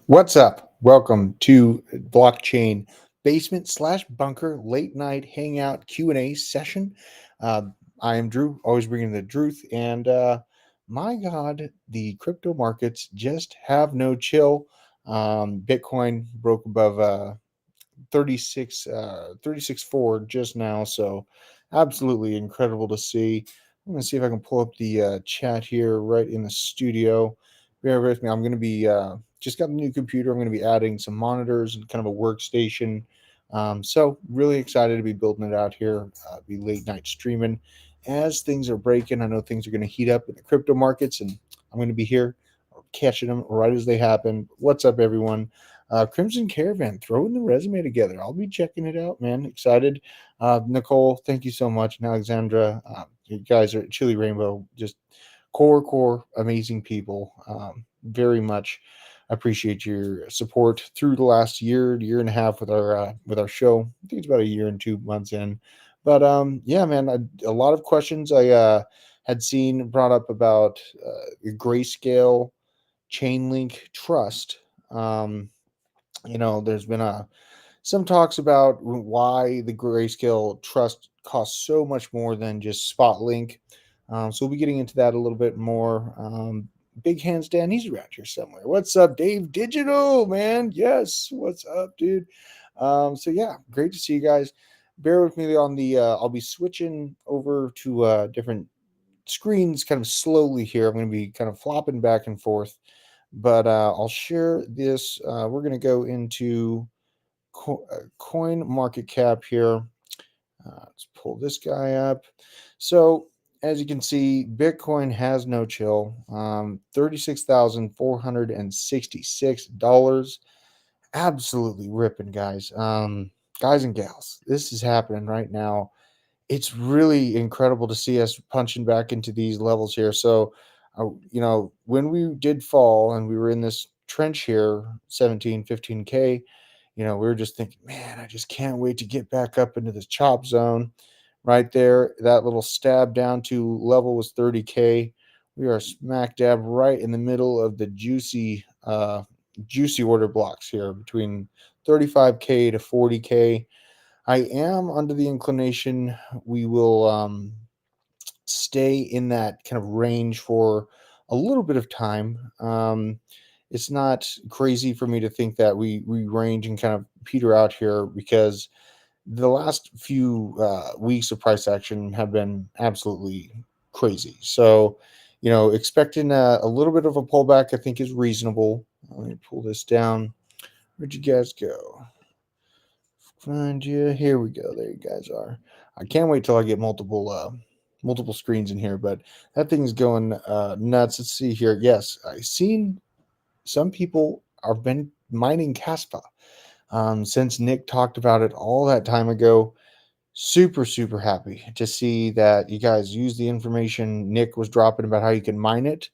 What's up? Welcome to Blockchain Basement slash Bunker Late Night Hangout Q&A session. Uh, I am Drew, always bringing the Drewth, and my God, the crypto markets just have no chill. Bitcoin broke above 36.4 just now, so absolutely incredible to see. I'm going to see if I can pull up the chat here right in the studio. Bear with me. I'm going to be just got a new computer. I'm going to be adding some monitors and kind of a workstation. So really excited to be building it out here. Be late night streaming as things are breaking. I know things are going to heat up in the crypto markets, and I'm going to be here catching them right as they happen. What's up, everyone? Crimson Caravan throwing the resume together. I'll be checking it out, man. Excited. Nicole, thank you so much. And Alexandra, you guys are Chili Rainbow, just core, amazing people. Very much appreciate your support through the last year and a half with our show. I think it's about a year and 2 months in. But yeah, man, a lot of questions I had seen brought up about Grayscale Chainlink Trust. Um, there's been some talks about why the Grayscale Trust costs so much more than just Spotlink. So we'll be getting into that a little bit more. Big Hands Dan, he's around here somewhere. What's up, Dave Digital, man? Yes, what's up, dude? So yeah, great to see you guys. Bear with me on the. I'll be switching over to different screens kind of slowly here. I'm going to be kind of flopping back and forth, but I'll share this. We're going to go into coin market cap here. Let's pull this guy up. So as you can see, Bitcoin has no chill. $36,466. Absolutely ripping, guys. Guys and gals, this is happening right now. It's really incredible to see us punching back into these levels here. So, when we did fall and we were in this trench here, 17, 15K, we were just thinking, man, I just can't wait to get back up into this chop zone right there. That little stab down to level was 30K. We are smack dab right in the middle of the juicy order blocks here between 35K to 40K. I am under the inclination we will stay in that kind of range for a little bit of time. It's not crazy for me to think that we range and kind of peter out here because the last few weeks of price action have been absolutely crazy. So, expecting a little bit of a pullback, I think, is reasonable. Let me pull this down. Where'd you guys go? Find you. Here we go. There you guys are. I can't wait till I get multiple screens in here, but that thing's going nuts. Let's see here. Yes, I've seen some people have been mining Caspa since Nick talked about it all that time ago. Super happy to see that you guys use the information Nick was dropping about how you can mine it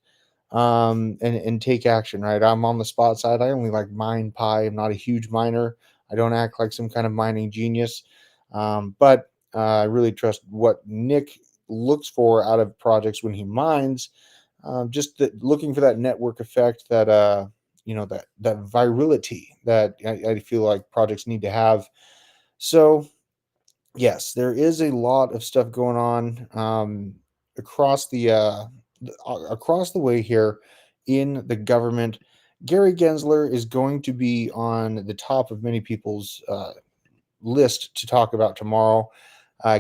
and take action, right? I'm on the spot side. I only like mine pi. I'm not a huge miner. I don't act like some kind of mining genius. But I really trust what Nick looks for out of projects when he mines. Just looking for that network effect, that virality that I feel like projects need to have. So yes, there is a lot of stuff going on across across the way here in the government. Gary Gensler is going to be on the top of many people's list to talk about tomorrow.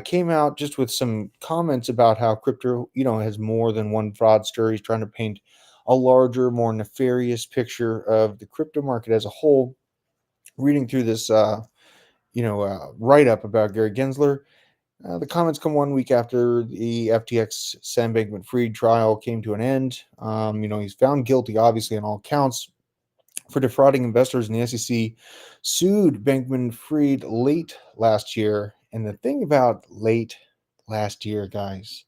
Came out just with some comments about how crypto, has more than one fraudster. He's trying to paint a larger, more nefarious picture of the crypto market as a whole. Reading through this, write up about Gary Gensler. The comments come 1 week after the FTX Sam Bankman-Fried trial came to an end. He's found guilty, obviously, on all counts for defrauding investors, and the SEC sued Bankman-Fried late last year. And the thing about late last year, guys,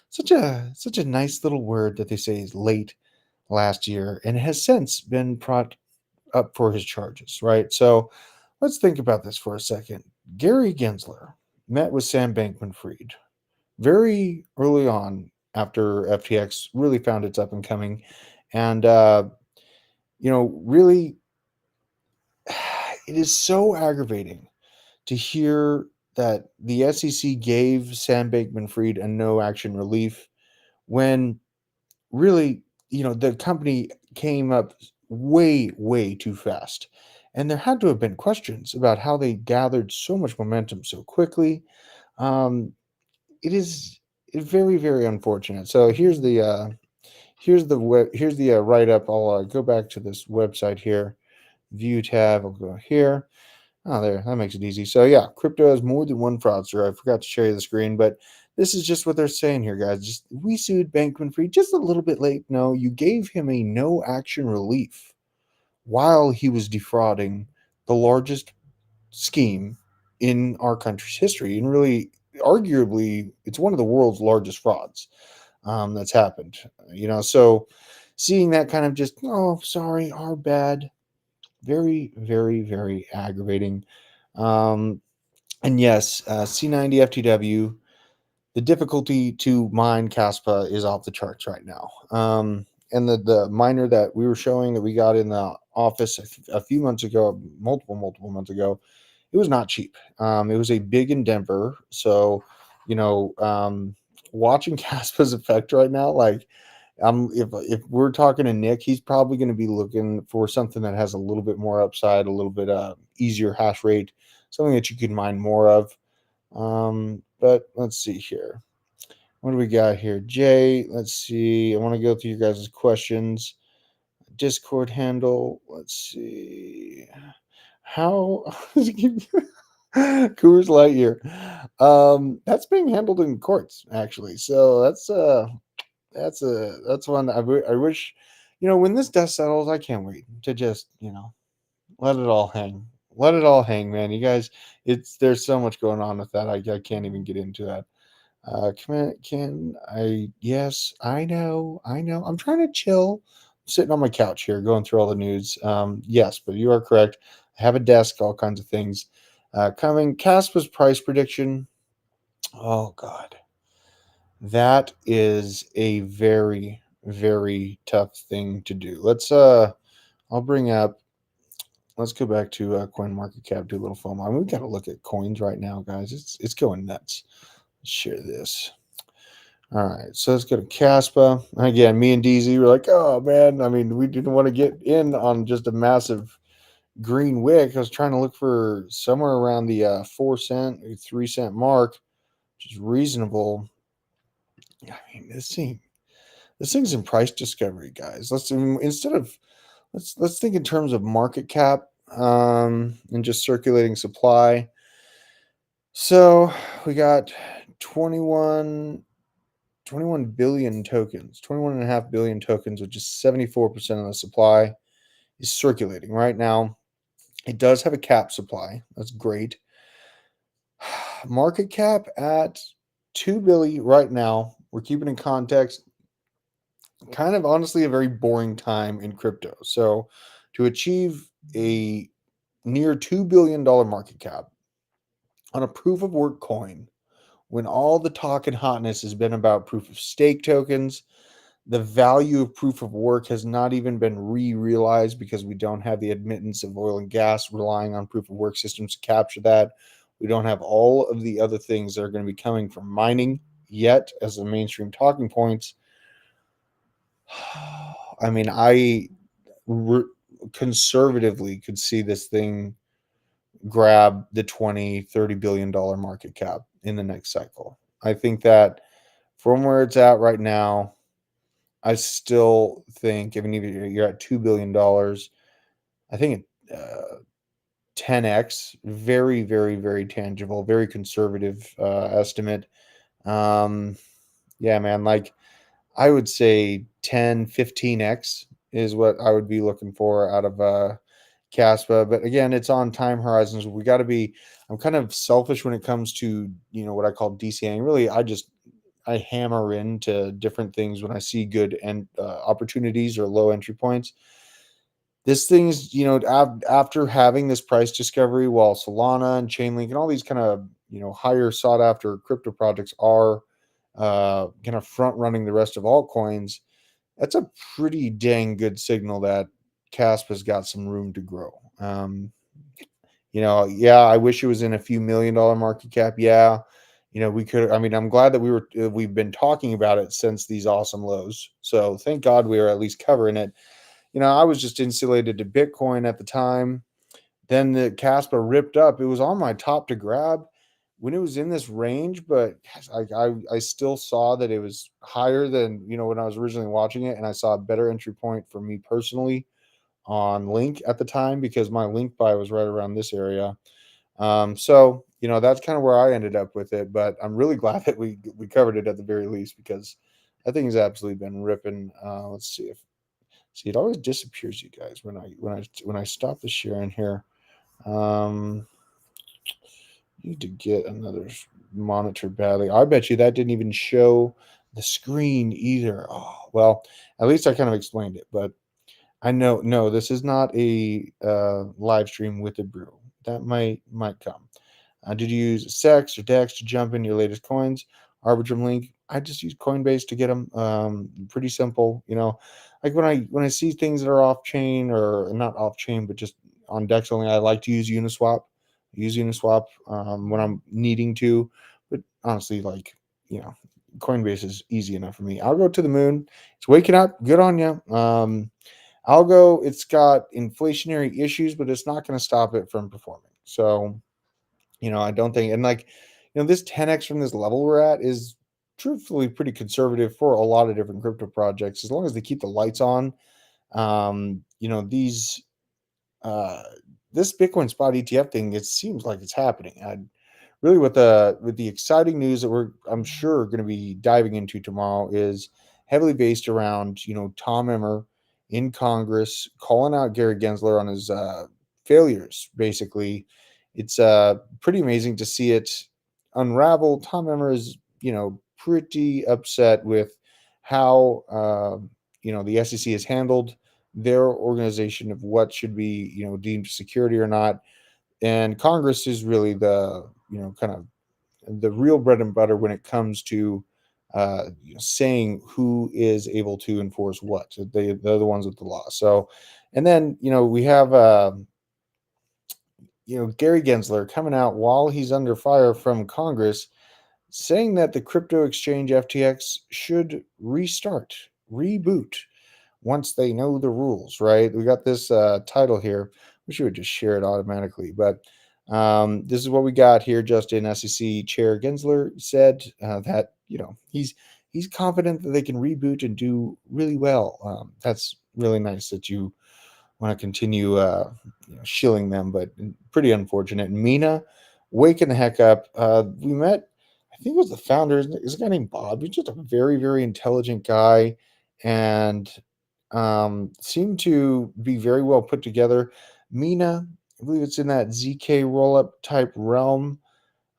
such a nice little word that they say is late last year, and it has since been brought up for his charges, right? So let's think about this for a second. Gary Gensler met with Sam Bankman-Fried very early on after FTX really found its up and coming, and really. it is so aggravating to hear that the SEC gave Sam Bankman-Fried a no action relief when really, the company came up way, way too fast. And there had to have been questions about how they gathered so much momentum so quickly. Um, it is very, very unfortunate. So here's the write up. I'll go back to this website here. View tab. I'll go here. Oh, there. That makes it easy. So yeah, crypto has more than one fraudster. I forgot to share the screen, but this is just what they're saying here, guys. Just we sued Bankman-Fried just a little bit late. No, you gave him a no action relief while he was defrauding the largest scheme in our country's history, and really, arguably, it's one of the world's largest frauds that's happened. So seeing that kind of just, oh, sorry, our bad, very, very, very aggravating. Um, and yes, C90 FTW, the difficulty to mine Caspa is off the charts right now. And the miner that we were showing that we got in the office a few months ago, multiple months ago, it was not cheap. It was a big endeavor. So, watching Caspa's effect right now, like, if we're talking to Nick, he's probably going to be looking for something that has a little bit more upside, a little bit easier hash rate, something that you can mine more of. But let's see here. What do we got here? Jay, let's see. I want to go through you guys' questions. Discord handle. Let's see. How Coors Lightyear. That's being handled in courts, actually. So that's one I wish, when this dust settles, I can't wait to just, let it all hang. Let it all hang, man. You guys, there's so much going on with that. I can't even get into that. Can I? Yes, I know. I'm trying to chill. I'm sitting on my couch here, going through all the news. Yes, but you are correct. I have a desk, all kinds of things. Coming. Caspa's price prediction. Oh God, that is a very, very tough thing to do. I'll bring up. Let's go back to Coin Market Cap. Do a little FOMO. I mean, we got to look at coins right now, guys. It's going nuts. Let's share this. All right, so let's go to Caspa. Again, me and DZ were like, oh man, I mean, we didn't want to get in on just a massive green wick. I was trying to look for somewhere around the 4 cent, 3 cent mark, which is reasonable. I mean, this thing's in price discovery, guys. Let's think in terms of market cap and just circulating supply. So we got 21 billion tokens, 21.5 billion tokens, which is 74% of the supply is circulating right now. It does have a cap supply. That's great. Market cap at 2 billion right now. We're keeping in context, kind of honestly a very boring time in crypto. So to achieve a near $2 billion market cap on a proof of work coin, when all the talk and hotness has been about proof of stake tokens, the value of proof of work has not even been realized because we don't have the admittance of oil and gas relying on proof of work systems to capture that. We don't have all of the other things that are going to be coming from mining yet as the mainstream talking points. I mean, conservatively could see this thing grab the 20-30 billion dollar market cap in the next cycle. I think that from where it's at right now, I still think, I mean, if you're at $2 billion, I think 10x, very, very, very tangible, very conservative estimate. Yeah, man, like I would say 10, 15x is what I would be looking for out of Caspa. But again, it's on time horizons. We got to be, I'm kind of selfish when it comes to, what I call DCAing. Really, I hammer into different things when I see good and opportunities or low entry points. This thing's, after having this price discovery, while Solana and Chainlink and all these kind of, higher sought after crypto projects are kind of front running the rest of altcoins, that's a pretty dang good signal that CASP has got some room to grow. Yeah, I wish it was in a few $1 million market cap. Yeah, we could. I mean, I'm glad that we've been talking about it since these awesome lows. So thank God we are at least covering it. I was just insulated to Bitcoin at the time. Then the Caspa ripped up. It was on my top to grab when it was in this range, but I still saw that it was higher than when I was originally watching it, and I saw a better entry point for me personally on Link at the time because my Link buy was right around this area. So that's kind of where I ended up with it, but I'm really glad that we covered it at the very least because I think it's absolutely been ripping. Let's see, it always disappears, you guys, when I stop the sharing here. Um, Need to get another monitor badly. I bet you that didn't even show the screen either. Oh, well, at least I kind of explained it, but I know, no, this is not a live stream with a brew. That might come. Did you use Sex or Dex to jump in your latest coins? Arbitrum Link. I just use Coinbase to get them. Pretty simple. Like when I see things that are off chain or not off chain, but just on Dex only, I like to use Uniswap. Use Uniswap when I'm needing to, but honestly, like you know, Coinbase is easy enough for me. I'll go to the moon. It's waking up. Good on you. Algo, it's got inflationary issues, but it's not going to stop it from performing. So, I don't think, and like, this 10x from this level we're at is truthfully pretty conservative for a lot of different crypto projects, as long as they keep the lights on. These, uh, this Bitcoin spot ETF thing, it seems like it's happening. Really with the exciting news that I'm sure going to be diving into tomorrow is heavily based around Tom Emmer in Congress calling out Gary Gensler on his failures. Basically, it's pretty amazing to see it unravel. Tom Emmer is pretty upset with how the SEC has handled their organization of what should be deemed security or not, and Congress is really the kind of the real bread and butter when it comes to saying who is able to enforce what. They're the ones with the law. So, and then we have Gary Gensler coming out while he's under fire from Congress, saying that the crypto exchange FTX should reboot once they know the rules, right? We got this title here. Wish you would just share it automatically, but this is what we got here. Justin SEC Chair Gensler said that he's confident that they can reboot and do really well. That's really nice that you want to continue shilling them, but pretty unfortunate. Mina waking the heck up. We met, I think it was the founder, is a guy named Bob. He's just a very, very intelligent guy and seemed to be very well put together. Mina, I believe it's in that ZK rollup type realm.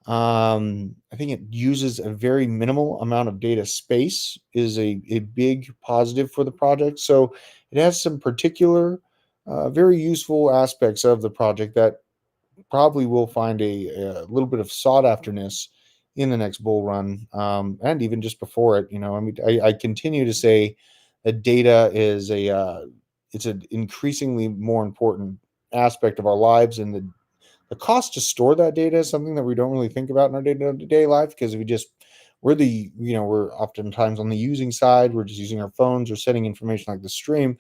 I think it uses a very minimal amount of data space, is a big positive for the project. So it has some particular, very useful aspects of the project that probably will find a little bit of sought afterness in the next bull run, and even just before it. I mean, I continue to say that data is it's an increasingly more important aspect of our lives, and the cost to store that data is something that we don't really think about in our day-to-day life because we're oftentimes on the using side. We're just using our phones or sending information like the stream,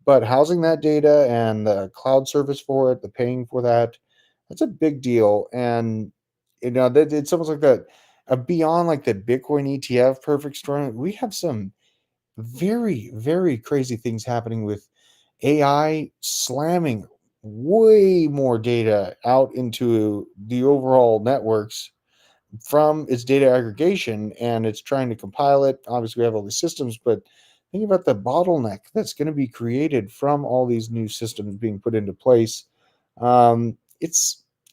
but housing that data and the cloud service for it, the paying for that's a big deal. And that it's almost like that beyond like the Bitcoin ETF perfect storm. We have some very, very crazy things happening with AI slamming way more data out into the overall networks from its data aggregation, and it's trying to compile it. Obviously, we have all these systems, but think about the bottleneck that's going to be created from all these new systems being put into place.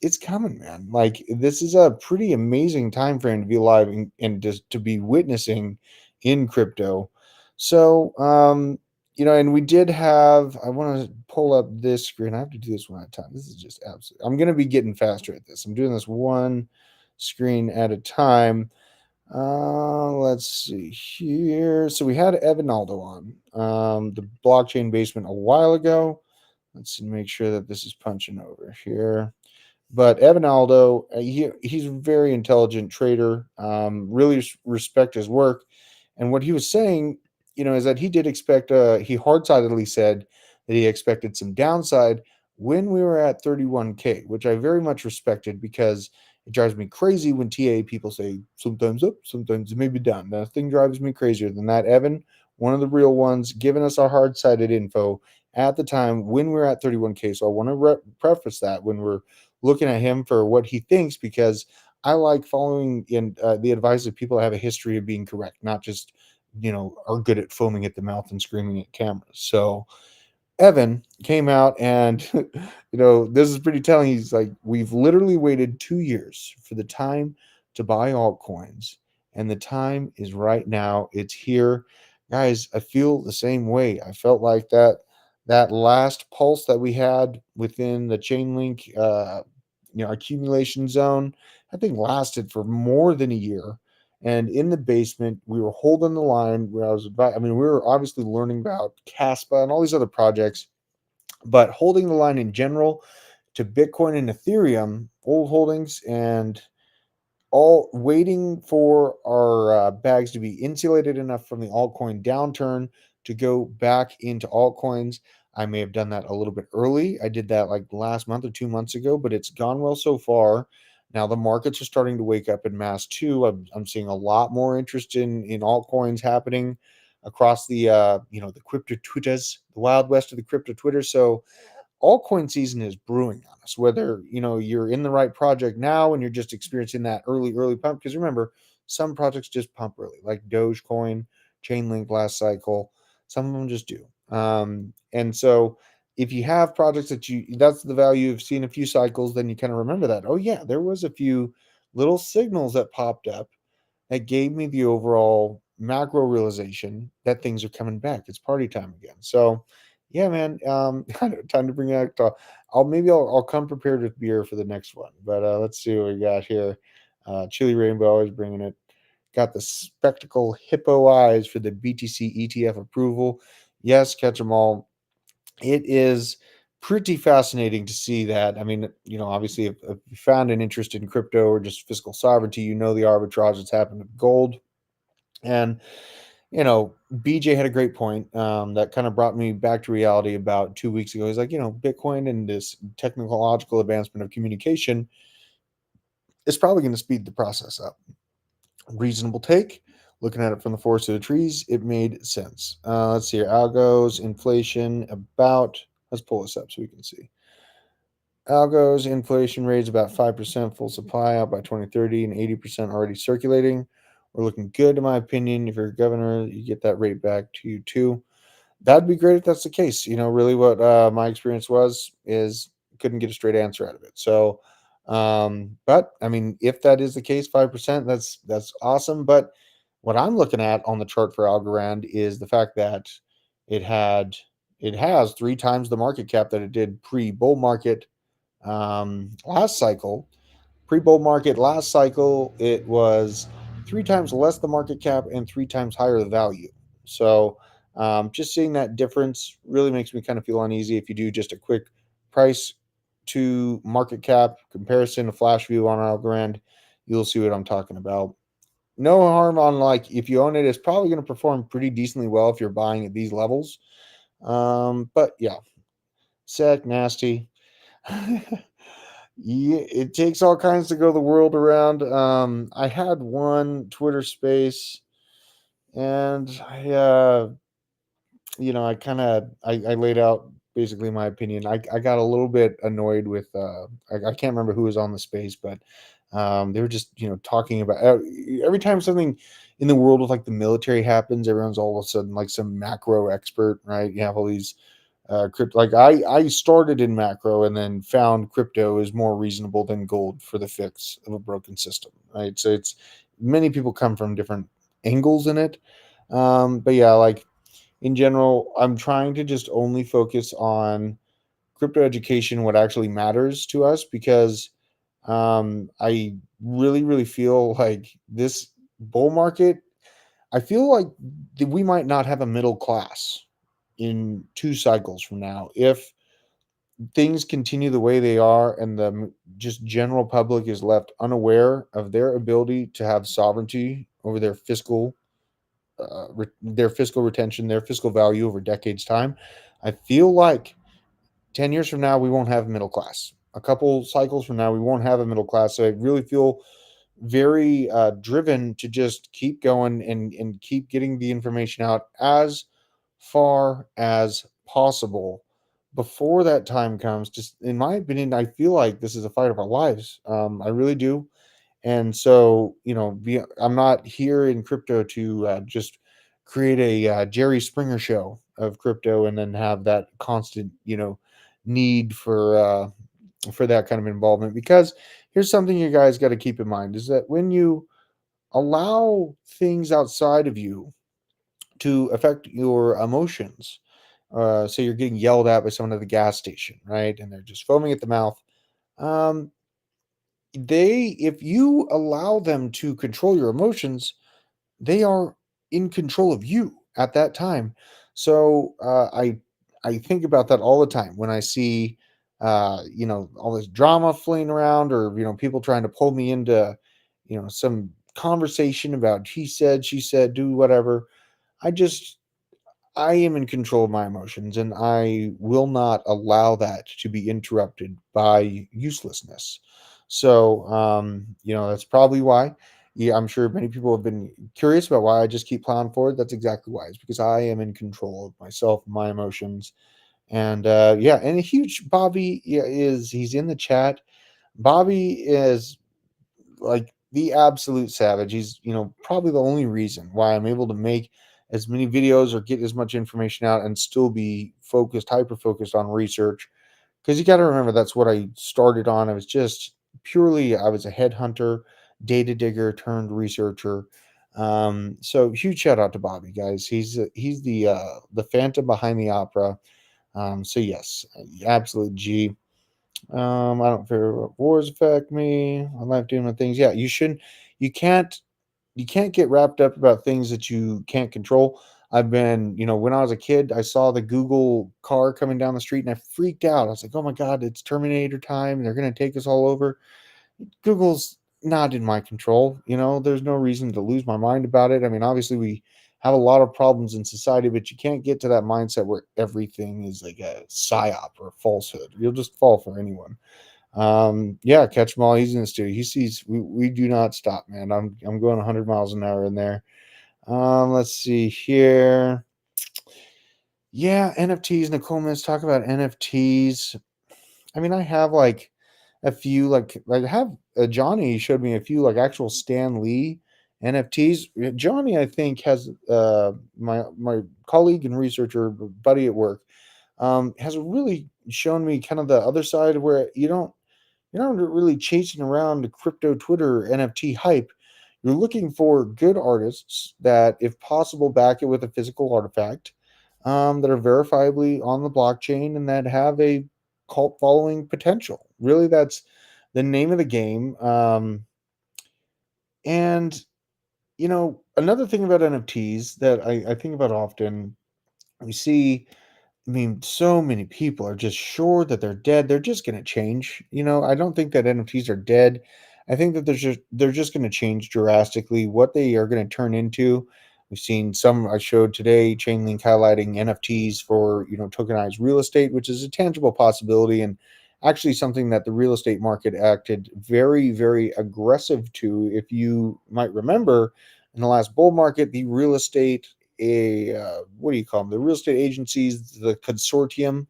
It's coming, man. Like this is a pretty amazing time frame to be alive and just to be witnessing in crypto. So, and we did have. I want to pull up this screen. I have to do this one at a time. This is just absolutely. I'm going to be getting faster at this. I'm doing this one screen at a time. Let's see here. So we had Evan Aldo on the blockchain basement a while ago. Let's make sure that this is punching over here. But Evan Aldo, he's a very intelligent trader. Really respect his work, and what he was saying, is that he did expect. He hard-sidedly said that he expected some downside when we were at 31K, which I very much respected because it drives me crazy when TA people say sometimes up, sometimes maybe down. Nothing drives me crazier than that. Evan, one of the real ones, giving us our hard-sided info at the time when we are at 31K. So I want to preface that when we're looking at him for what he thinks, because I like following in the advice of people that have a history of being correct, not just are good at foaming at the mouth and screaming at cameras. So Evan came out and this is pretty telling. He's like, we've literally waited 2 years for the time to buy altcoins, and the time is right now. It's here, guys. I feel the same way. I felt like that last pulse that we had within the chain link accumulation zone, I think lasted for more than a year. And in the basement, we were holding the line where we were obviously learning about Caspa and all these other projects, but holding the line in general to Bitcoin and Ethereum, old holdings, and all waiting for our bags to be insulated enough from the altcoin downturn to go back into altcoins. I may have done that a little bit early. I did that like last month or 2 months ago, but it's gone well so far. Now the markets are starting to wake up in mass too. I'm seeing a lot more interest in altcoins happening across the crypto twitters, the wild west of the crypto Twitter. So altcoin season is brewing on us, whether you're in the right project now and you're just experiencing that early pump. Because remember, some projects just pump early, like Dogecoin, Chainlink last cycle. Some of them just do. And so if you have projects that's the value of seeing a few cycles, then you kind of remember that, oh yeah, there was a few little signals that popped up that gave me the overall macro realization that things are coming back. It's party time again. So, yeah, man, time to bring out. I'll come prepared with beer for the next one. But let's see what we got here. Chili Rainbow always bringing it. Got the spectacle hippo eyes for the BTC ETF approval. Yes, catch them all. It is pretty fascinating to see that. I mean, obviously, if you found an interest in crypto or just fiscal sovereignty, the arbitrage that's happened with gold. And, BJ had a great point that kind of brought me back to reality about 2 weeks ago. He's like, Bitcoin and this technological advancement of communication is probably going to speed the process up. Reasonable take. Looking at it from the forest to the trees, it made sense. Let's see here. Algos, inflation, let's pull this up so we can see. Algos inflation rate's about 5% full supply out by 2030 and 80% already circulating. We're looking good, in my opinion. If you're a governor, you get that rate back to you too. That'd be great if that's the case. Really what my experience is couldn't get a straight answer out of it. So, but I mean, if that is the case, 5%, that's awesome. But what I'm looking at on the chart for Algorand is the fact that it had it has 3 times the market cap that it did pre-bull market last cycle. Pre-bull market last cycle, it was 3 times less the market cap and 3 times higher the value. So just seeing that difference really makes me kind of feel uneasy. If you do just a quick price to market cap comparison, a flash view on Algorand, you'll see what I'm talking about. No harm on, like, if you own it, it's probably going to perform pretty decently well if you're buying at these levels. But yeah, sec nasty. Yeah, it takes all kinds to go the world around. I had one Twitter space, and I laid out basically my opinion. I got a little bit annoyed with I can't remember who was on the space, but they were just talking about every time something in the world of like the military happens, everyone's all of a sudden like some macro expert, right? You have all these crypto. Like I started in macro and then found crypto is more reasonable than gold for the fix of a broken system, right? So it's many people come from different angles in it. But yeah, like in general, I'm trying to just only focus on crypto education, what actually matters to us, because I really feel like this bull market, I feel like we might not have a middle class in 2 cycles from now if things continue the way they are and just general public is left unaware of their ability to have sovereignty over their fiscal retention, their fiscal value over decades time, I feel like 10 years from now we won't have a middle class. A couple cycles from now we won't have a middle class. So I really feel very driven to just keep going and keep getting the information out as far as possible before that time comes. Just in my opinion, I feel like this is a fight of our lives. I really do. And so, I'm not here in crypto to just create a Jerry Springer show of crypto and then have that constant, need for that kind of involvement. Because here's something you guys got to keep in mind is that when you allow things outside of you to affect your emotions, so you're getting yelled at by someone at the gas station, right? And they're just foaming at the mouth. Um, if you allow them to control your emotions, they are in control of you at that time. So I think about that all the time when I see all this drama fleeing around, or people trying to pull me into some conversation about he said, she said, do whatever. I just I am in control of my emotions, and I will not allow that to be interrupted by uselessness. So, that's probably why. Yeah, I'm sure many people have been curious about why I just keep plowing forward. That's exactly why. It's because I am in control of myself, my emotions, and yeah. And a huge Bobby, yeah, is he's in the chat. Bobby is like the absolute savage. He's, probably the only reason why I'm able to make as many videos or get as much information out and still be focused, hyper focused on research. Because you got to remember, that's what I started on. I was just I was a headhunter, data digger turned researcher. So huge shout out to Bobby, guys. He's the phantom behind the opera. So yes, absolute G. I don't fear what wars affect me. I like doing my things. Yeah, you can't, you can't get wrapped up about things that you can't control. I've been, when I was a kid, I saw the Google car coming down the street and I freaked out. I was like, oh my God, it's Terminator time. They're going to take us all over. Google's not in my control. There's no reason to lose my mind about it. I mean, obviously, we have a lot of problems in society, but you can't get to that mindset where everything is like a psyop or a falsehood. You'll just fall for anyone. Yeah, catch them all. He's in the studio. He sees we do not stop, man. I'm going 100 miles an hour in there. Let's see here. Yeah, NFTs. Nicole, let's talk about NFTs. I mean, I have like a few, like I have Johnny showed me a few like actual Stan Lee NFTs. Johnny, I think, has my colleague and researcher buddy at work has really shown me kind of the other side where you're not really chasing around the crypto Twitter NFT hype. You're looking for good artists that, if possible, back it with a physical artifact that are verifiably on the blockchain and that have a cult following potential. Really, that's the name of the game. And, another thing about NFTs that I think about often, we see, I mean, so many people are just sure that they're dead. They're just going to change. I don't think that NFTs are dead. I think that they're just going to change drastically what they are going to turn into. We've seen some I showed today, Chainlink highlighting NFTs for tokenized real estate, which is a tangible possibility and actually something that the real estate market acted very, very aggressive to. If you might remember, in the last bull market, the real estate what do you call them? The real estate agencies, the consortium.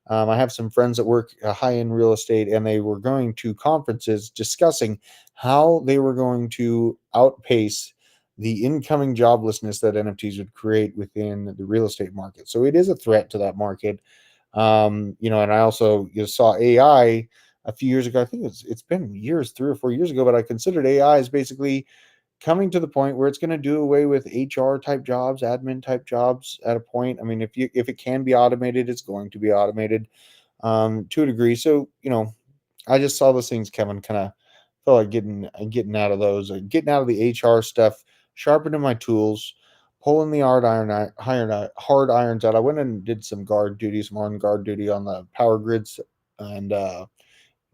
I have some friends that work high end real estate, and they were going to conferences discussing how they were going to outpace the incoming joblessness that NFTs would create within the real estate market. So it is a threat to that market. And I also saw AI a few years ago. I think it's been years, 3 or 4 years ago, but I considered AI as basically coming to the point where it's going to do away with HR type jobs, admin type jobs at a point. I mean, if it can be automated, it's going to be automated to a degree. So I just saw those things coming. Kind of felt like getting out of those, getting out of the HR stuff, sharpening my tools, pulling the hard irons out. I went and did some guard duty, some armed guard duty on the power grids And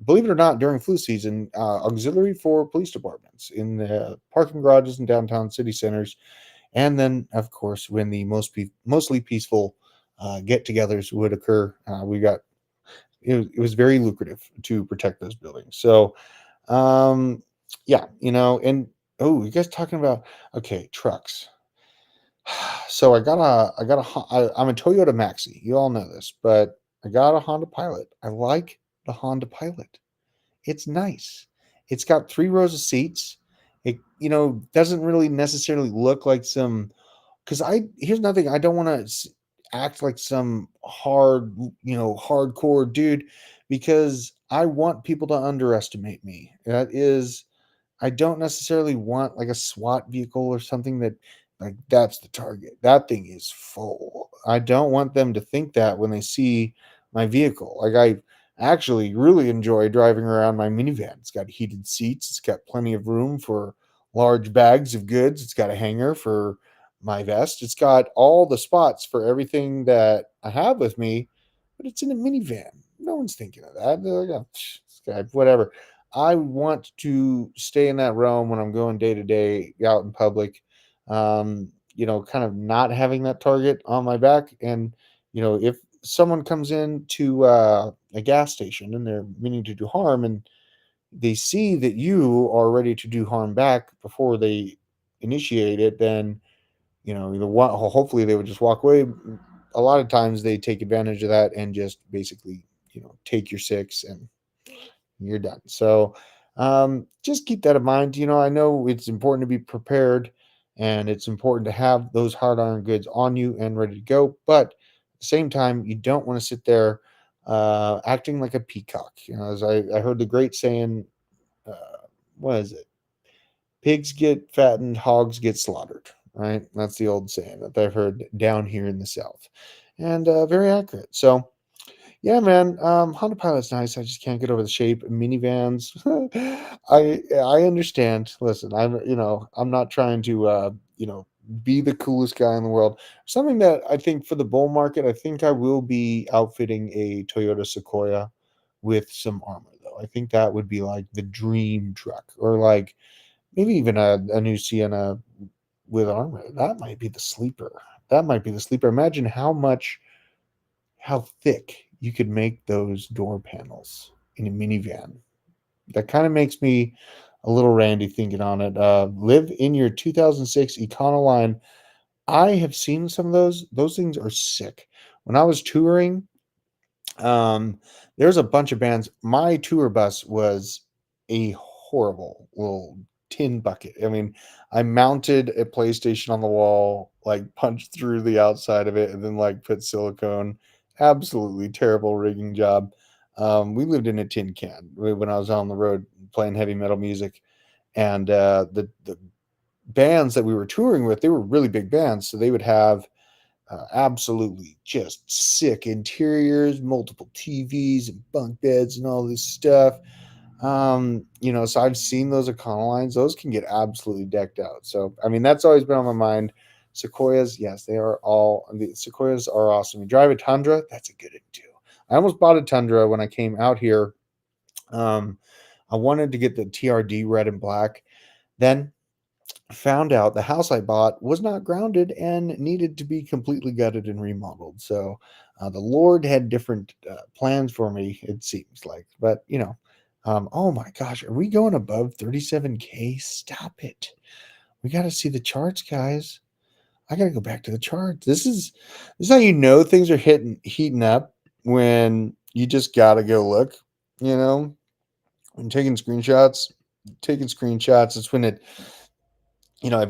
believe it or not, during flu season, auxiliary for police departments in the parking garages and downtown city centers. And then, of course, when the mostly peaceful get-togethers would occur, it was very lucrative to protect those buildings. So, um, yeah, and oh, you guys talking about okay trucks. So I'm a Toyota Maxi. You all know this, but I got a Honda Pilot. I like the Honda Pilot. It's nice. It's got 3 rows of seats. It doesn't really necessarily look like some because I here's nothing. I don't want to act like some hardcore dude because I want people to underestimate me. That is I don't necessarily want like a SWAT vehicle or something that like that's the target. That thing is full. I don't want them to think that when they see my vehicle. Like I actually really enjoy driving around my minivan. It's got heated seats, it's got plenty of room for large bags of goods, it's got a hanger for my vest. It's got all the spots for everything that I have with me, but it's in a minivan. No one's thinking of that. They're like, oh, this guy, whatever. I want to stay in that realm when I'm going day to day out in public. Kind of not having that target on my back. And, if someone comes in to a gas station and they're meaning to do harm and they see that you are ready to do harm back before they initiate it, then, hopefully they would just walk away. A lot of times they take advantage of that and just basically, take your six and you're done. So just keep that in mind. I know it's important to be prepared and it's important to have those hard iron goods on you and ready to go. But at the same time, you don't want to sit there acting like a peacock. As I heard the great saying, uh, what is it? Pigs get fattened, hogs get slaughtered. Right? That's the old saying that I've heard down here in the South. And very accurate. So, yeah, man. Honda Pilot's nice. I just can't get over the shape. Minivans. I understand. Listen, I'm not trying to be the coolest guy in the world. Something that I think for the bull market, I think I will be outfitting a Toyota Sequoia with some armor though. I think that would be like the dream truck, or like maybe even a new Sienna with armor. That might be the sleeper. That might be the sleeper. Imagine how thick you could make those door panels in a minivan. That kind of makes me a little randy thinking on it. Live in your 2006 Econoline. I have seen some of those. Those things are sick. When I was touring, there's a bunch of bands. My tour bus was a horrible little tin bucket. I mean, I mounted a PlayStation on the wall, like punched through the outside of it, and then like put silicone. Absolutely terrible rigging job. We lived in a tin can when I was on the road playing heavy metal music, and the bands that we were touring with, they were really big bands, so they would have absolutely just sick interiors, multiple TVs and bunk beds and all this stuff. So I've seen those Econolines. Those can get absolutely decked out. So, I mean, that's always been on my mind. Sequoias, yes, the Sequoias are awesome. You drive a Tundra, that's a good one too. I almost bought a Tundra when I came out here. Um, I wanted to get the TRD red and black. Then found out the house I bought was not grounded and needed to be completely gutted and remodeled. So the Lord had different plans for me, it seems like. But, oh my gosh, are we going above 37K? Stop it. We got to see the charts, guys. I got to go back to the charts. This is how you know things are heating up when you just got to go look, you know, when taking screenshots. It's when if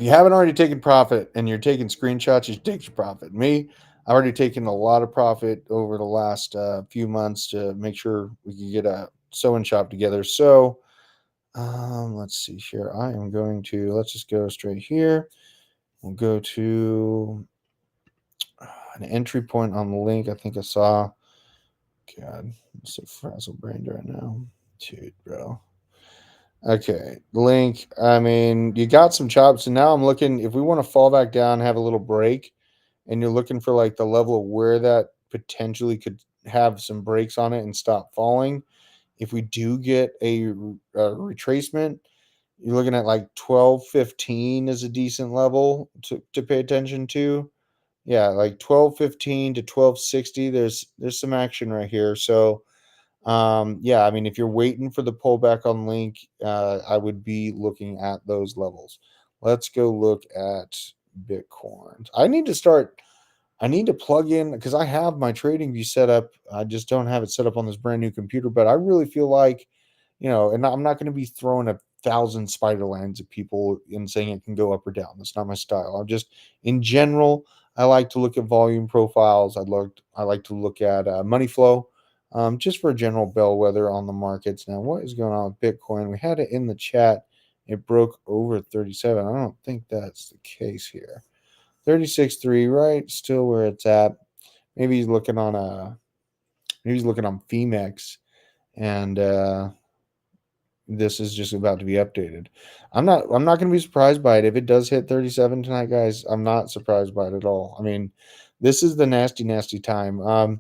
you haven't already taken profit and you're taking screenshots, you should take your profit. Me, I've already taken a lot of profit over the last few months to make sure we can get a sewing shop together. So let's see here. Let's just go straight here. We'll go to an entry point on the link. I think I saw. God, I'm so frazzle brained right now. Dude, bro. Okay, link. I mean, you got some chops, and now I'm looking. If we want to fall back down, have a little break, and you're looking for like the level of where that potentially could have some brakes on it and stop falling, if we do get a retracement, you're looking at like 12.15 is a decent level to pay attention to. Yeah, like 12.15 to 12.60. There's some action right here. So yeah, I mean, if you're waiting for the pullback on Link, I would be looking at those levels. Let's go look at Bitcoin. I need to plug in because I have my trading view set up. I just don't have it set up on this brand new computer, but I really feel like, and I'm not going to be throwing 1,000 spider lines at people and saying it can go up or down. That's not my style. I'm just, in general, I like to look at volume profiles. I like to look at money flow, just for a general bellwether on the markets. Now, what is going on with Bitcoin? We had it in the chat. It broke over 37. I don't think that's the case here. 36.3, right? Still where it's at. Maybe he's looking on Femex, and this is just about to be updated. I'm not going to be surprised by it if it does hit 37 tonight, guys. I'm not surprised by it at all. I mean, this is the nasty time. I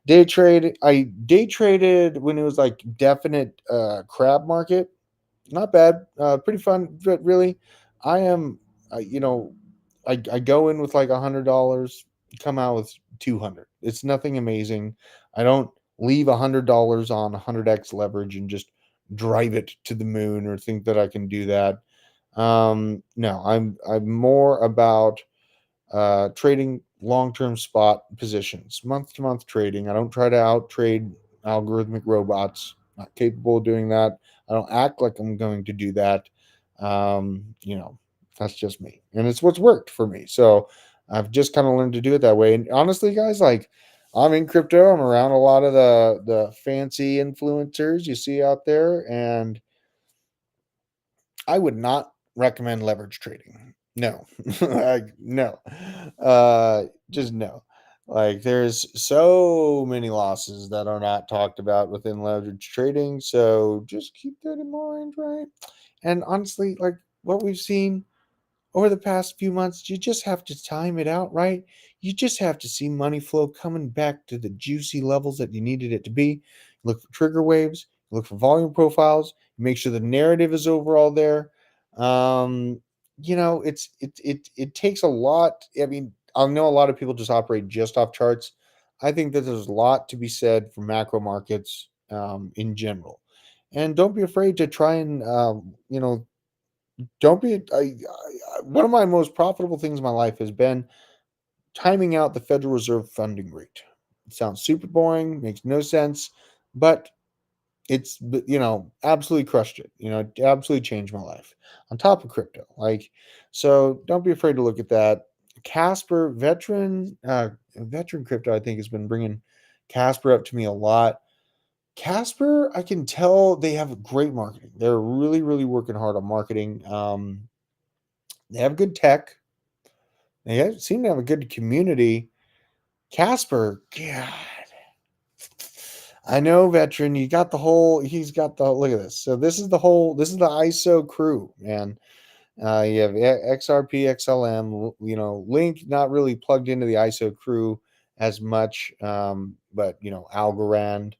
day traded when it was like definite crab market. Not bad, pretty fun, but really, I am, you know, I go in with like $100, come out with 200. It's nothing amazing. I don't leave $100 on 100x leverage and just drive it to the moon or think that I can do that. No, I'm more about trading long-term spot positions, month-to-month trading. I don't try to out trade algorithmic robots. Not capable of doing that. I don't act like I'm going to do that. You know, that's just me, and it's what's worked for me. So I've just kind of learned to do it that way. And honestly, guys, like I'm in crypto. I'm around a lot of the fancy influencers you see out there, and I would not recommend leverage trading. No, no, just no. Like there's so many losses that are not talked about within leverage trading. So just keep that in mind, right? And honestly, like what we've seen over the past few months, you just have to time it out, right? You just have to see money flow coming back to the juicy levels that you needed it to be. Look for trigger waves, look for volume profiles, make sure the narrative is overall there. Um, it takes a lot. I mean, I know a lot of people just operate just off charts. I think that there's a lot to be said for macro markets in general. And don't be afraid to try and don't be. One of my most profitable things in my life has been timing out the Federal Reserve funding rate. It sounds super boring, makes no sense, but it's absolutely crushed it. It absolutely changed my life. On top of crypto, so don't be afraid to look at that. Casper veteran crypto, I think, has been bringing Casper up to me a lot. Casper, I can tell they have great marketing. They're really, really working hard on marketing. They have good tech. Seem to have a good community. Casper, God, I know, veteran. He's got the look at this. So this is the ISO crew, man. You have XRP, XLM. Link not really plugged into the ISO crew as much, but Algorand,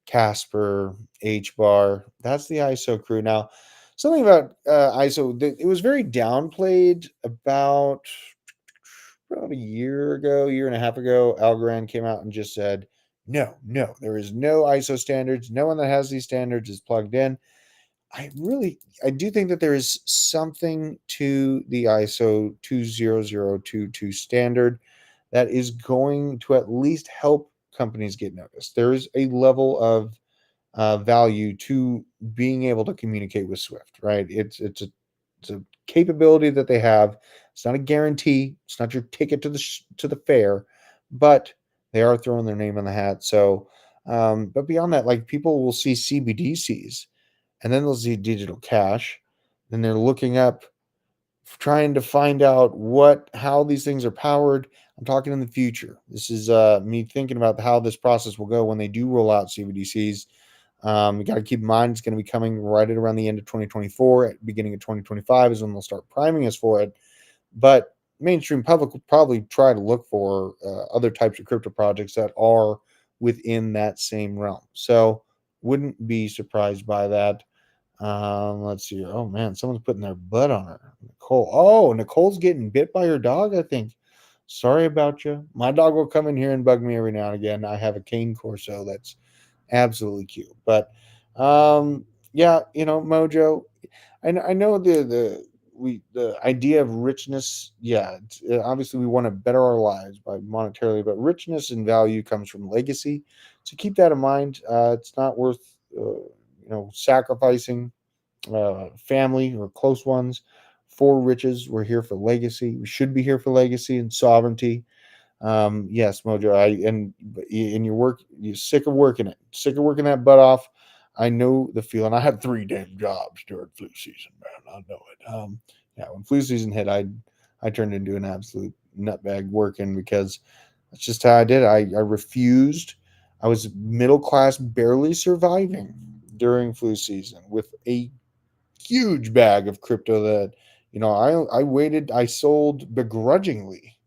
Casper, H bar. That's the ISO crew. Now, something about ISO. It was very downplayed about a year ago, year and a half ago. Algorand came out and just said, no, no, there is no ISO standards. No one that has these standards is plugged in. I do think that there is something to the ISO 20022 standard that is going to at least help companies get noticed. There is a level of value to being able to communicate with Swift, right? It's a capability that they have. It's not a guarantee. It's not your ticket to the fair, but they are throwing their name on the hat. So, but beyond that, like people will see CBDCs, and then they'll see digital cash, then they're looking up, trying to find out how these things are powered. I'm talking in the future. This is me thinking about how this process will go when they do roll out CBDCs. You got to keep in mind it's going to be coming right at around the end of 2024, at the beginning of 2025 is when they'll start priming us for it. But mainstream public will probably try to look for other types of crypto projects that are within that same realm. So wouldn't be surprised by that. Let's see. Oh man, someone's putting their butt on her. Nicole. Oh, Nicole's getting bit by her dog, I think. Sorry about you. My dog will come in here and bug me every now and again. I have a cane corso that's absolutely cute. But yeah, Mojo, I know the idea of richness. Yeah, obviously we want to better our lives by monetarily, but richness and value comes from legacy. So keep that in mind. It's not worth sacrificing family or close ones for riches. We're here for legacy. We should be here for legacy and sovereignty. Yes, Mojo. And in your work, you're sick of working it, sick of working that butt off. I know the feeling. I had 3 damn jobs during flu season, man. I know it. Yeah, when flu season hit, I turned into an absolute nutbag working because that's just how I did it. I refused. I was middle class, barely surviving during flu season with a huge bag of crypto that I waited. I sold begrudgingly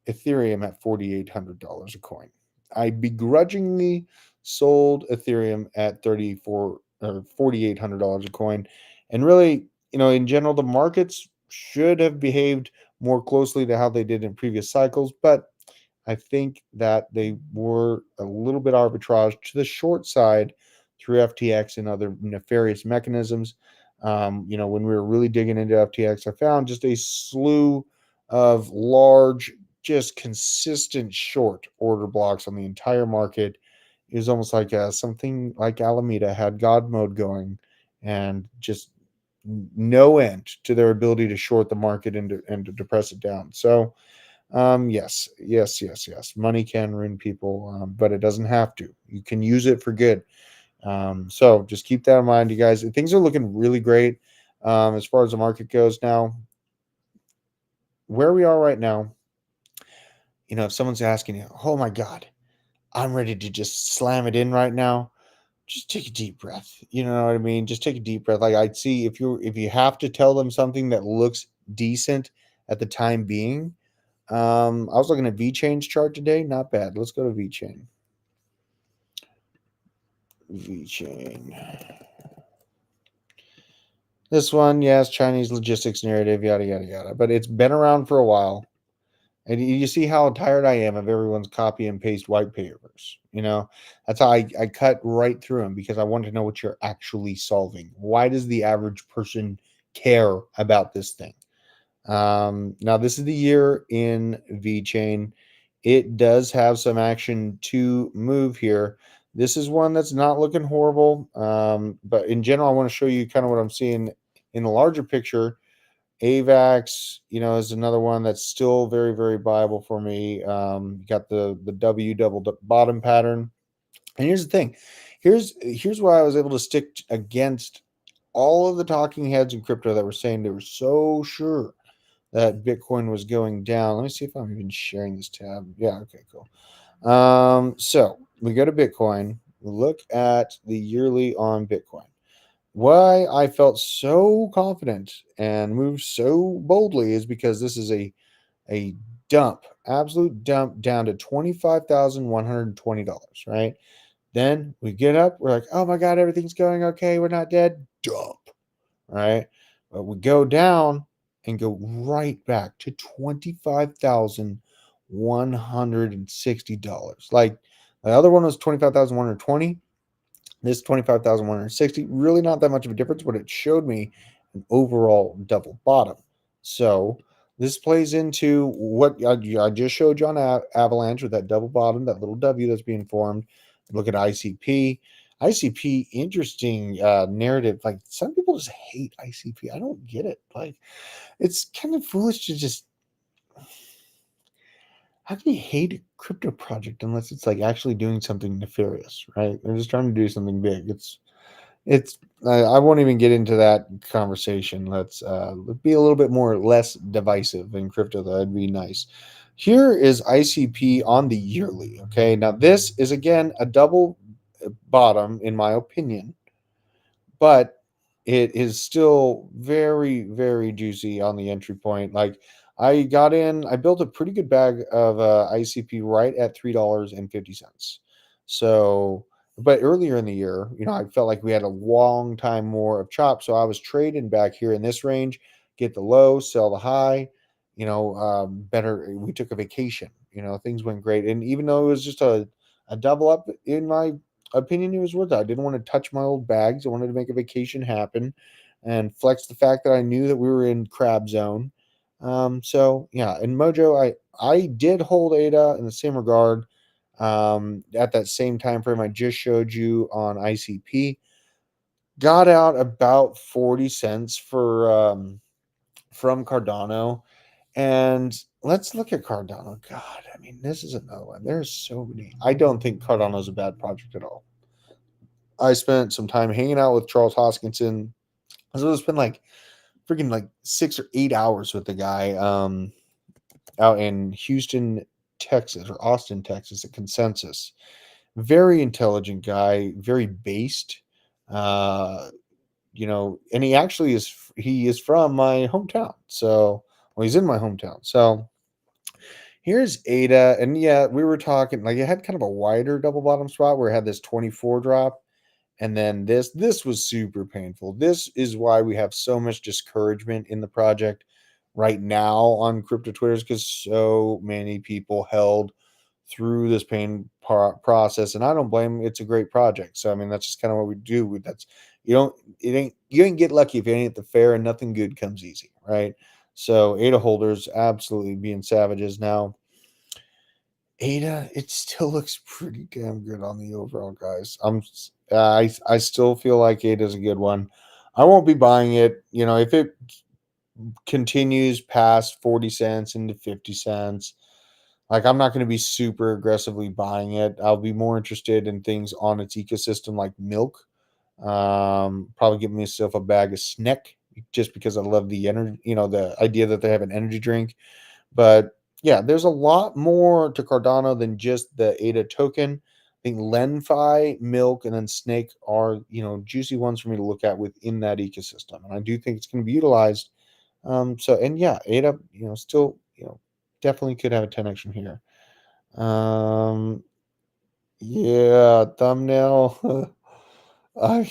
Ethereum at $4,800 a coin. I begrudgingly sold Ethereum at 34 or $4,800 a coin. And really, in general, the markets should have behaved more closely to how they did in previous cycles, but I think that they were a little bit arbitrage to the short side through FTX and other nefarious mechanisms. When we were really digging into FTX, I found just a slew of large, just consistent short order blocks on the entire market. It was almost like something like Alameda had God mode going, and just no end to their ability to short the market and to depress it down. So yes, yes, yes, yes. Money can ruin people, but it doesn't have to. You can use it for good. So just keep that in mind, you guys. Things are looking really great as far as the market goes now. Where we are right now, if someone's asking you, oh my God, I'm ready to just slam it in right now, just take a deep breath. You know what I mean? Just take a deep breath. Like I'd see if you have to tell them something that looks decent at the time being. I was looking at VChain's chart today. Not bad. Let's go to VChain. VChain. This one, yes, Chinese logistics narrative, yada, yada, yada. But it's been around for a while. And you see how tired I am of everyone's copy and paste white papers. That's how I cut right through them because I want to know what you're actually solving. Why does the average person care about this thing? Now, this is the year in VChain. It does have some action to move here. This is one that's not looking horrible. But in general, I want to show you kind of what I'm seeing in the larger picture. AVAX, is another one that's still very, very viable for me. Got the W double bottom pattern. And here's the thing. Here's why I was able to stick against all of the talking heads in crypto that were saying they were so sure that Bitcoin was going down. Let me see if I'm even sharing this tab. Yeah, okay, cool. So we go to Bitcoin, we look at the yearly on Bitcoin. Why I felt so confident and moved so boldly is because this is a dump, absolute dump down to $25,120, right? Then we get up, we're like, oh my God, everything's going okay, we're not dead. Dump, right? But we go down and go right back to $25,160. Like the other one was 25,120. This 25,160, really not that much of a difference, but it showed me an overall double bottom. So this plays into what I just showed you on Avalanche with that double bottom, that little W that's being formed. Look at ICP. ICP, interesting narrative. Like some people just hate ICP. I don't get it. Like it's kind of foolish to just. How can you hate a crypto project unless it's like actually doing something nefarious, right? They're just trying to do something big. I won't even get into that conversation. Let's be a little bit more less divisive in crypto. That'd be nice. Here is ICP on the yearly. Okay, now this is again a double bottom in my opinion, but it is still very, very juicy on the entry point. Like I built a pretty good bag of ICP right at $3.50. So, but earlier in the year, I felt like we had a long time more of chop. So I was trading back here in this range, get the low, sell the high, better. We took a vacation, things went great. And even though it was just a double up, in my opinion, it was worth it. I didn't want to touch my old bags. I wanted to make a vacation happen and flex the fact that I knew that we were in crab zone. So yeah, in Mojo, I did hold ADA in the same regard. At that same time frame I just showed you on ICP, got out about 40 cents for from Cardano. And let's look at Cardano. God, I mean, this is another one. There's so many. I don't think Cardano is a bad project at all. I spent some time hanging out with Charles Hoskinson. So it's been like freaking like 6 or 8 hours with the guy out in Houston, Texas, or Austin, Texas, at Consensus. Very intelligent guy, very based. Uh, and he is from my hometown. So, well, he's in my hometown. So here's Ada, and yeah, we were talking like it had kind of a wider double bottom spot where it had this 24 drop, and then this was super painful. This is why we have so much discouragement in the project right now on crypto Twitters, because so many people held through this process, and I don't blame them. It's a great project. So I mean, that's just kind of what we do. That's you ain't get lucky if you ain't at the fair, and nothing good comes easy, right? So ADA holders absolutely being savages now. ADA, it still looks pretty damn good on the overall, guys. I still feel like ADA is a good one. I won't be buying it. If it continues past 40 cents into 50 cents, like I'm not going to be super aggressively buying it. I'll be more interested in things on its ecosystem like milk. Probably give myself a bag of Snick just because I love the energy, the idea that they have an energy drink. But yeah, there's a lot more to Cardano than just the ADA token. I think Lenfi, Milk, and then Snake are, juicy ones for me to look at within that ecosystem. And I do think it's going to be utilized. And yeah, ADA, still, definitely could have a 10x from here. Yeah, thumbnail. I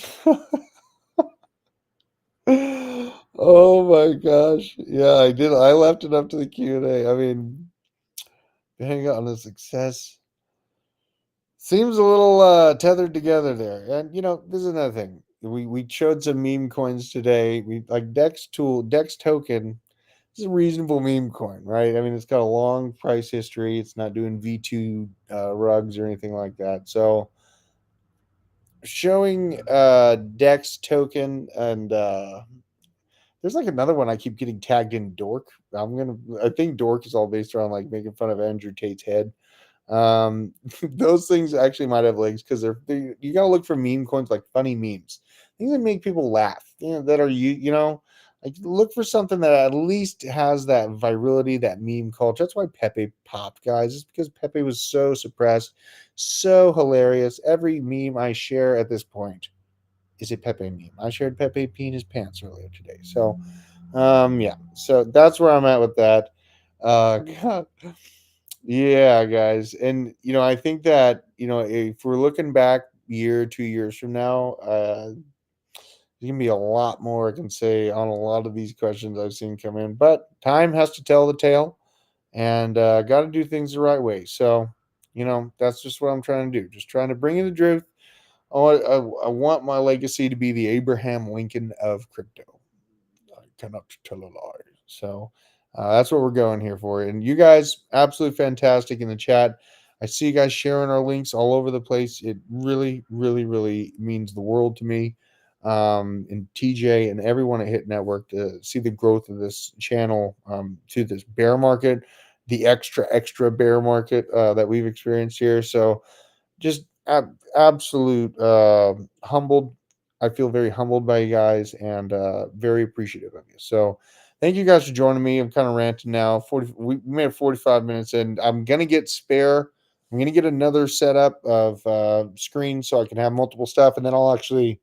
Oh my gosh. Yeah, I did. I left it up to the Q&A. I mean, hang on a success. Seems a little tethered together there. And this is another thing. We showed some meme coins today. We like Dex token is a reasonable meme coin, right? I mean, it's got a long price history. It's not doing V2 rugs or anything like that. So showing Dex token, and there's like another one I keep getting tagged in Dork. I think Dork is all based around like making fun of Andrew Tate's head. Those things actually might have legs because you gotta look for meme coins, like funny memes, things that make people laugh. That are like look for something that at least has that virality, that meme culture. That's why Pepe popped, guys. It's because Pepe was so suppressed, so hilarious. Every meme I share at this point is a Pepe meme. I shared Pepe peeing his pants earlier today. So yeah. So that's where I'm at with that. God. Yeah, guys. And I think that, if we're looking back year, 2 years from now, there's gonna be a lot more I can say on a lot of these questions I've seen come in. But time has to tell the tale, and got to do things the right way. So, that's just what I'm trying to do. Just trying to bring in the truth. I want my legacy to be the Abraham Lincoln of crypto. I cannot tell a lie. So that's what we're going here for. And you guys, absolutely fantastic in the chat. I see you guys sharing our links all over the place. It really, really, really means the world to me. And TJ and everyone at Hit Network to see the growth of this channel to this bear market, the extra bear market that we've experienced here. So just absolute humbled. I feel very humbled by you guys, and very appreciative of you. So thank you guys for joining me. I'm kind of ranting now. We made 45 minutes, and I'm gonna get spare. I'm gonna get another setup of screens so I can have multiple stuff, and then I'll actually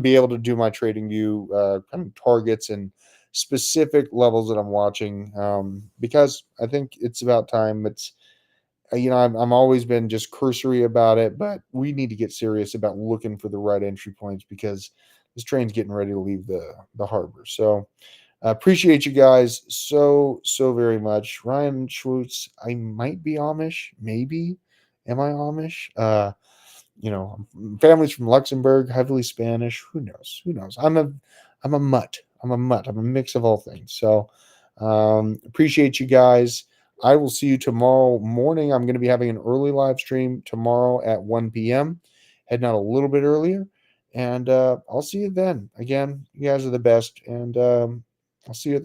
be able to do my trading view kind of targets and specific levels that I'm watching, because I think it's about time. I'm always been just cursory about it, but we need to get serious about looking for the right entry points because this train's getting ready to leave the harbor. So I appreciate you guys so very much. Ryan Schwartz, I might be Amish, maybe. Am I Amish? Family's from Luxembourg, heavily Spanish. Who knows? Who knows? I'm a mutt. I'm a mutt. I'm a mix of all things. So appreciate you guys. I will see you tomorrow morning. I'm going to be having an early live stream tomorrow at 1 p.m. Heading out a little bit earlier. And I'll see you then. Again, you guys are the best. And I'll see you at the